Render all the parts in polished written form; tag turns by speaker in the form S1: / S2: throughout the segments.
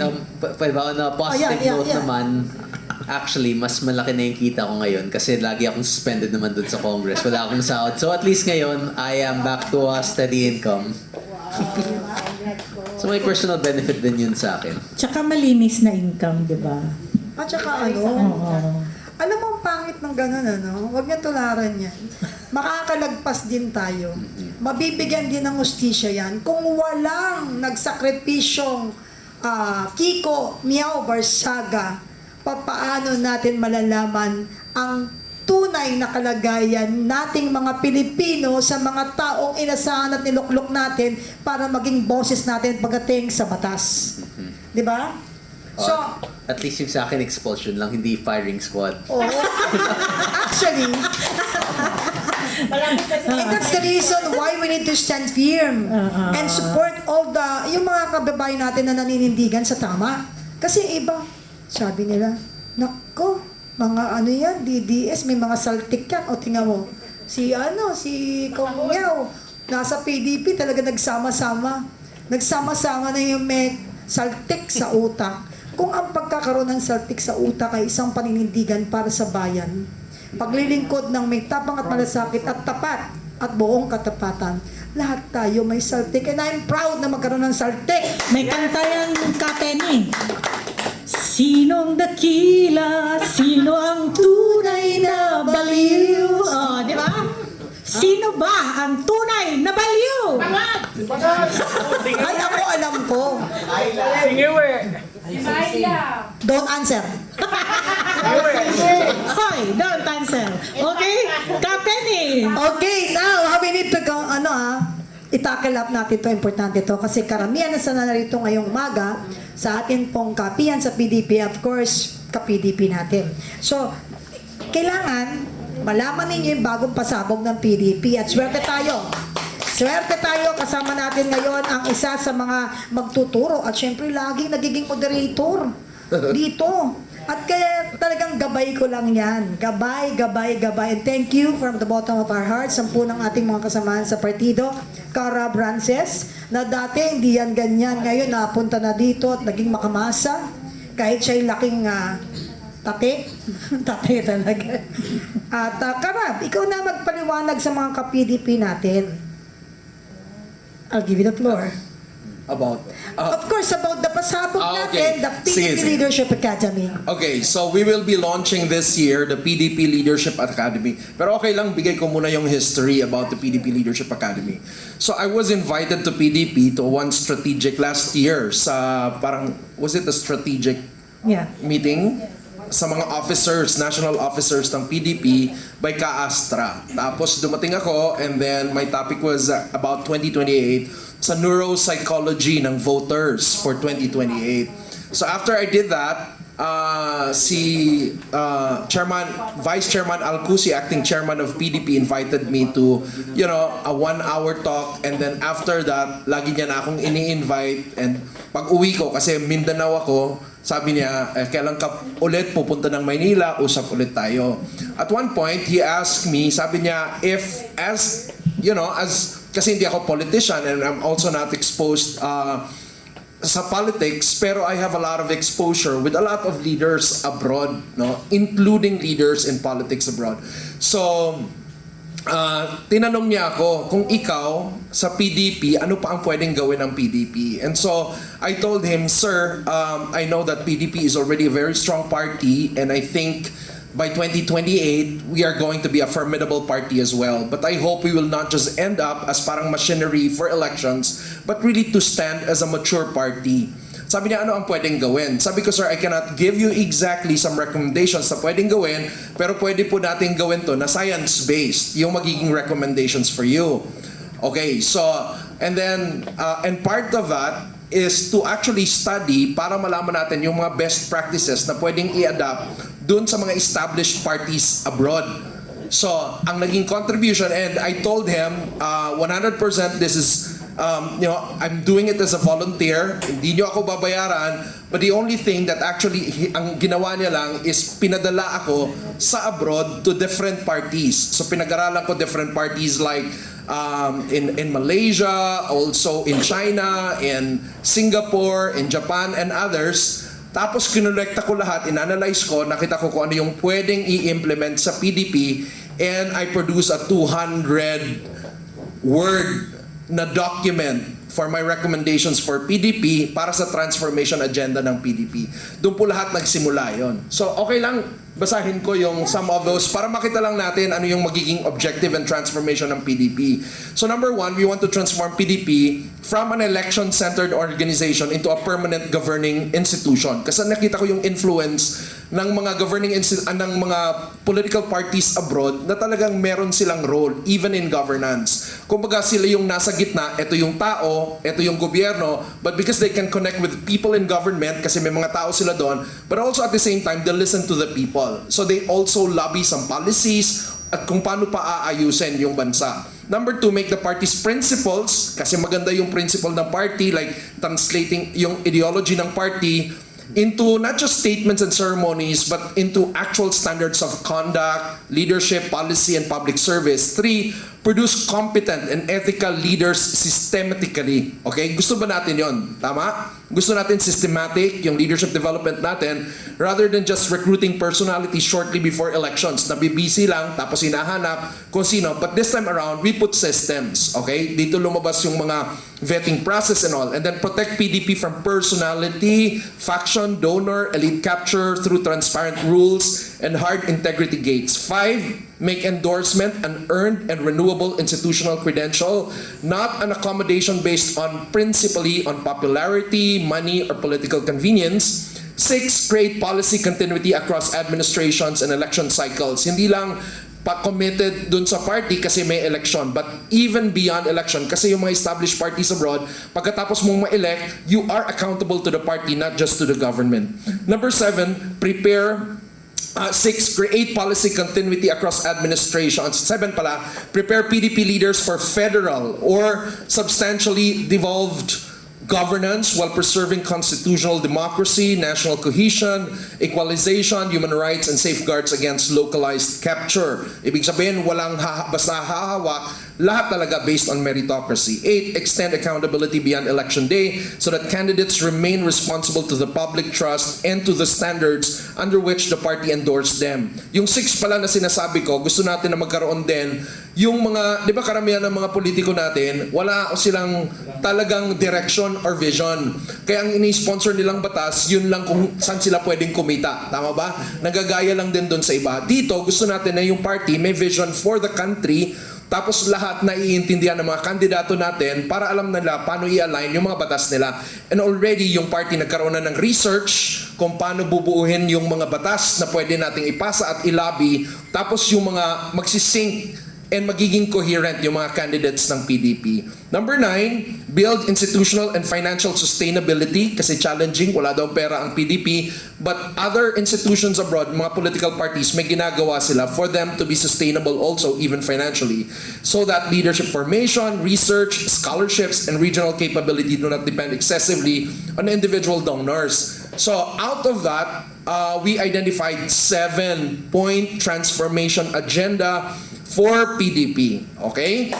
S1: On a positive note naman, actually, mas malaki na yung kita ko ngayon kasi lagi akong suspended naman dun sa Congress. Wala akong sahod. So at least ngayon, I am back to a steady income. So may personal benefit din yun sa akin.
S2: Tsaka malinis na income, di ba?
S3: At saka alam mo ang pangit ng gano'n, ano? Huwag niya tularan yan. Makakalagpas din tayo. Mabibigyan din ng hustisya yan. Kung walang nagsakripisyong Kiko Miao Barsaga, papaano natin malalaman ang tunay na kalagayan nating mga Pilipino sa mga taong inasahan at niluklok natin para maging boses natin pagdating sa batas. Di ba? So,
S1: at least yung sa akin expulsion lang, hindi firing squad.
S3: Actually, and that's the reason why we need to stand firm and support all yung mga kababayan natin na naninindigan sa tama. Kasi iba, sabi nila, nako, mga ano yan, DDS, may mga saltik yan. O tingnan mo, si Kong Miao, nasa PDP talaga nagsama-sama. Nagsama-sama na yung may saltik sa utak. Kung ang pagkakaroon ng saltik sa utak ay isang paninindigan para sa bayan, paglilingkod ng may tapang at malasakit at tapat at buong katapatan, lahat tayo may saltik. And I'm proud na magkaroon ng saltik.
S2: May kanta yan Kapeni. Sinong dakila? Sino ang tunay na baliw? Oh, di ba? Sino ba ang tunay na baliw?
S3: Ay, ako alam ko. Don't answer.
S2: Hoy, don't answer. Okay? Kapeni.
S3: Okay, now, we need to go, i-tackle up natin to, importante to, kasi karamihan na sa narito ngayong umaga, sa atin pong kapihan sa PDP, of course, ka-PDP natin. So, kailangan, malaman ninyo yung bagong pasabog ng PDP at swerte tayo. Swerte tayo, kasama natin ngayon ang isa sa mga magtuturo at syempre laging nagiging moderator dito. At kaya talagang gabay ko lang yan. Gabay. And thank you from the bottom of our hearts. Sampu ng ating mga kasamahan sa partido. Cara Brances, na dati hindi yan ganyan. Ngayon napunta na dito at naging makamasa. Kahit siya'y laking tate. Tate talaga. At Karab, ikaw na magpaliwanag sa mga ka-PDP natin. I'll give you the floor.
S4: About?
S3: Of course, about the pasabog natin, the PDP
S4: Sige.
S3: Leadership Academy.
S4: Okay, so we will be launching this year the PDP Leadership Academy. Pero okay lang, bigay ko muna yung history about the PDP Leadership Academy. So I was invited to PDP to one strategic last year sa was it a strategic meeting? Sa mga officers, national officers ng PDP by Ka-Astra. Tapos dumating ako and then my topic was about 2028 sa neuropsychology ng voters for 2028. So after I did that, Vice Chairman Alcusi, acting chairman of PDP, invited me to, a 1-hour talk, and then after that, lagi niya na akong ini-invite, and pag uwi ko, kasi Mindanao ako, sabi niya, kailan ka ulit pupunta ng Maynila, usap ulit tayo. At one point, he asked me, sabi niya, if kasi hindi ako politician and I'm also not exposed sa politics, pero I have a lot of exposure with a lot of leaders abroad, including leaders in politics abroad. So, tinanong niya ako, kung ikaw sa PDP, ano pa ang pwedeng gawin ng PDP? And so, I told him, sir, I know that PDP is already a very strong party, and I think by 2028, we are going to be a formidable party as well. But I hope we will not just end up as parang machinery for elections, but really to stand as a mature party. Sabi niya, ano ang pwedeng gawin? Sabi ko, sir, I cannot give you exactly some recommendations na pwedeng gawin, pero pwede po natin gawin to na science-based, yung magiging recommendations for you. Okay, so, and then, and part of that is to actually study para malaman natin yung mga best practices na pwedeng i-adapt dun sa mga established parties abroad. So, ang naging contribution, and I told him, 100% this is, I'm doing it as a volunteer, hindi nyo ako babayaran, but the only thing that actually, ang ginawa niya lang is pinadala ako sa abroad to different parties. So, pinag-aralan ko different parties like in Malaysia, also in China, in Singapore, in Japan, and others. Tapos kinolekta ko lahat, inanalyze ko, nakita ko kung ano yung pwedeng i-implement sa PDP, and I produce a 200-word na document for my recommendations for PDP para sa transformation agenda ng PDP. Doon po lahat nagsimula yon. So okay lang, basahin ko yung some of those para makita lang natin ano yung magiging objective and transformation ng PDP. So number one, we want to transform PDP from an election-centered organization into a permanent governing institution. Kasi nakita ko yung influence ng mga ng mga political parties abroad na talagang meron silang role even in governance. Kumbaga sila yung nasa gitna, ito yung tao, ito yung gobyerno, but because they can connect with people in government kasi may mga tao sila doon, but also at the same time they listen to the people. So they also lobby some policies at kung paano pa aayusin yung bansa. Number two, make the party's principles, kasi maganda yung principle ng party, like translating yung ideology ng party into not just statements and ceremonies, but into actual standards of conduct, leadership, policy, and public service. Three, produce competent and ethical leaders systematically. Okay? Gusto ba natin yon? Tama? Gusto natin systematic yung leadership development natin rather than just recruiting personalities shortly before elections. Nabibisi lang, tapos hinahanap kung sino. But this time around, we put systems. Okay? Dito lumabas yung mga vetting process and all. And then protect PDP from personality, faction, donor, elite capture through transparent rules and hard integrity gates. 5, make endorsement an earned and renewable institutional credential, not an accommodation based on principally on popularity, money, or political convenience. 6, create policy continuity across administrations and election cycles. Hindi lang pa-committed dun sa party kasi may election, but even beyond election, kasi yung mga established parties abroad, pagkatapos mong ma-elect, you are accountable to the party, not just to the government. Number 7, prepare 6, create policy continuity across administrations. 7 pala, prepare PDP leaders for federal or substantially devolved governance while preserving constitutional democracy, national cohesion, equalization, human rights, and safeguards against localized capture. Ibig sabihin, walang basta hahawak, lahat talaga based on meritocracy. 8, extend accountability beyond election day so that candidates remain responsible to the public trust and to the standards under which the party endorsed them. Yung 6 pala na sinasabi ko, gusto natin na magkaroon din yung mga, di ba karamihan ng mga politiko natin, wala silang talagang direction or vision. Kaya ang ini-sponsor nilang batas, yun lang kung saan sila pwedeng kumita. Tama ba? Nagagaya lang din doon sa iba. Dito, gusto natin na yung party may vision for the country, tapos lahat na iintindihan ng mga kandidato natin para alam nila paano i-align yung mga batas nila. And already, yung party nagkaroon na ng research kung paano bubuuhin yung mga batas na pwede nating ipasa at ilobby, tapos yung mga magsisync and magiging coherent yung mga candidates ng PDP. Number 9, build institutional and financial sustainability kasi challenging, wala daw pera ang PDP, but other institutions abroad, mga political parties, may ginagawa sila for them to be sustainable also, even financially. So that leadership formation, research, scholarships, and regional capability do not depend excessively on individual donors. So out of that, we identified 7-point transformation agenda for PDP. Okay?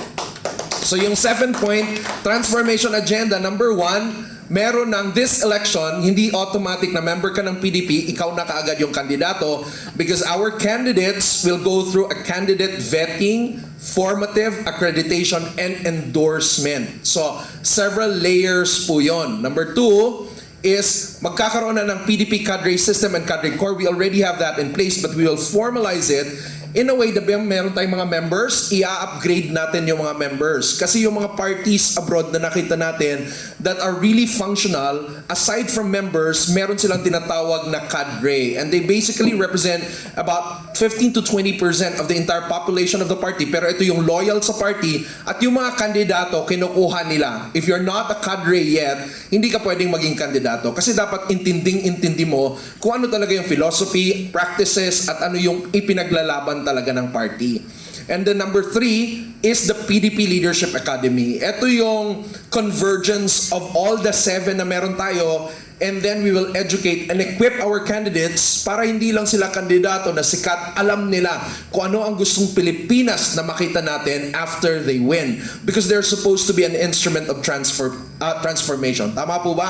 S4: So yung 7-point transformation agenda, number 1, meron ng this election, hindi automatic na member ka ng PDP, ikaw na kaagad yung kandidato because our candidates will go through a candidate vetting, formative accreditation, and endorsement. So, several layers po yon. Number 2 is magkakaroon na ng PDP cadre system and cadre corps. We already have that in place but we will formalize it in a way na meron tayong mga members, i-upgrade natin yung mga members. Kasi yung mga parties abroad na nakita natin that are really functional, aside from members, meron silang tinatawag na cadre. And they basically represent about 15 to 20% of the entire population of the party. Pero ito yung loyal sa party at yung mga kandidato, kinukuha nila. If you're not a cadre yet, hindi ka pwedeng maging kandidato. Kasi dapat intinding-intindi mo kung ano talaga yung philosophy, practices, at ano yung ipinaglalaban talaga ng party. And then number 3 is the PDP Leadership Academy. Ito yung convergence of all the 7 na meron tayo and then we will educate and equip our candidates para hindi lang sila kandidato na sikat, alam nila kung ano ang gustong Pilipinas na makita natin after they win. Because they're supposed to be an instrument of transformation. Tama po ba?